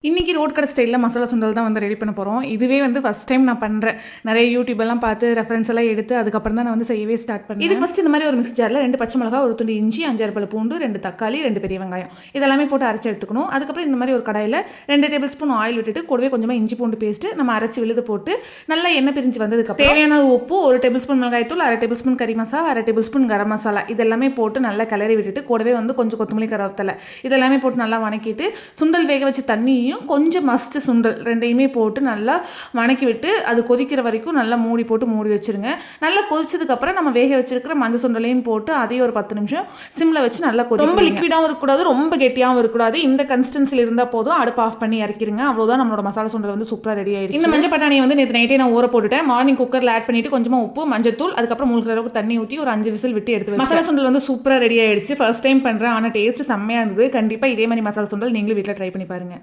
இன்றைக்கி ரோட் கடை ஸ்டைலில் மசாலா சுண்டல் தான் வந்து ரெடி பண்ண போகிறோம். இதுவே வந்து ஃபஸ்ட் டைம் நான் பண்ணுறேன். நிறைய யூடியூபெல்லாம் பார்த்து ரெஃபரன்ஸ் எல்லாம் எடுத்து அதுக்கப்புறம் தான் நான் வந்து செய்யவே ஸ்டார்ட் பண்ணேன். இதுக்கு ஃபஸ்ட் இந்த மாதிரி ஒரு மிக்ஸ் ஜாரில் 2 பச்சை மிளகா, ஒரு துண்டு இஞ்சி, 5 பல் பூண்டு, 2 தக்காளி, 2 பெரிய வெங்காயம் இதெல்லாமே போட்டு அரைச்சி எடுத்துக்கணும். அதுக்கப்புறம் இந்த மாதிரி ஒரு கடாயில் 2 டேபிள் ஸ்பூன் ஆயில் விட்டுட்டு கூடவே கொஞ்சமாக இஞ்சி பூண்டு பேஸ்ட்டு நம்ம அரைச்சி விழுது போட்டு நல்லா எண்ணெய் பிரிஞ்சு வந்ததுக்கப்புறம் தேவையான உப்பு, 1 டேபிள் ஸ்பூன் மிளகாய்த்தூள், 1/2 டேபிள் ஸ்பூன் கறி மசாலா, 1/2 டேபிள் ஸ்பூன் கரம் மசாலா இதெல்லாமே போட்டு நல்லா கிளறி விட்டுட்டு கூடவே வந்து கொஞ்சம் கொத்தமல்லி கருவேப்பிலை இதெல்லாமே போட்டு நல்லா வணக்கிட்டு சுண்டல் வேக வச்ச தண்ணியும் கொஞ்சம் சுண்டல் ரெண்டையுமே போட்டு நல்லா வணக்கி விட்டு அது கொதிக்கிற வரைக்கும் நல்லா மூடி போட்டு மூடி வச்சிருங்க. நல்லா கொதிச்சதுக்கப்புறம் நம்ம வேக வச்சிருக்கிற மஞ்சள் சுண்டலையும் போட்டு அதையும் ஒரு 10 நிமிஷம் சிம்மில் வச்சு நல்லா ரொம்ப லிக்விடாகவும் இருக்கக்கூடாது, ரொம்ப கெட்டியாகவும் இருக்கக்கூடாது. இந்த கன்சிஸ்டன்சியில் இருந்தால் போதும். அடுப்பு ஆஃப் பண்ணி இறக்கிருங்க. அவ்வளோதான், நம்மளோட மசாலா சுண்டல் வந்து சூப்பராக ரெடி ஆகிடுச்சு. இந்த மஞ்சள் பட்டாணியை வந்து நேற்று நைட்டே நான் ஊற போட்டுட்டேன். மார்னிங் குக்கரில் ஆட் பண்ணிட்டு கொஞ்சமாக உப்பு, மஞ்சள் தூள், அதுக்கப்புறம் மூழ்கிற அளவுக்கு தண்ணி ஊற்றி ஒரு 5 விசில் விட்டு எடுத்து மசாலா சுண்டல் வந்து சூப்பராக ரெடி ஆகிடுச்சு. ஃபர்ஸ்ட் டைம் பண்ணுறேன், ஆனால் டேஸ்ட் செம்மையாக இருந்தது. கண்டிப்பாக இதே மாதிரி மசாலா சுண்டல் நீங்களும் வீட்டில் ட்ரை பண்ணி பாருங்கள்.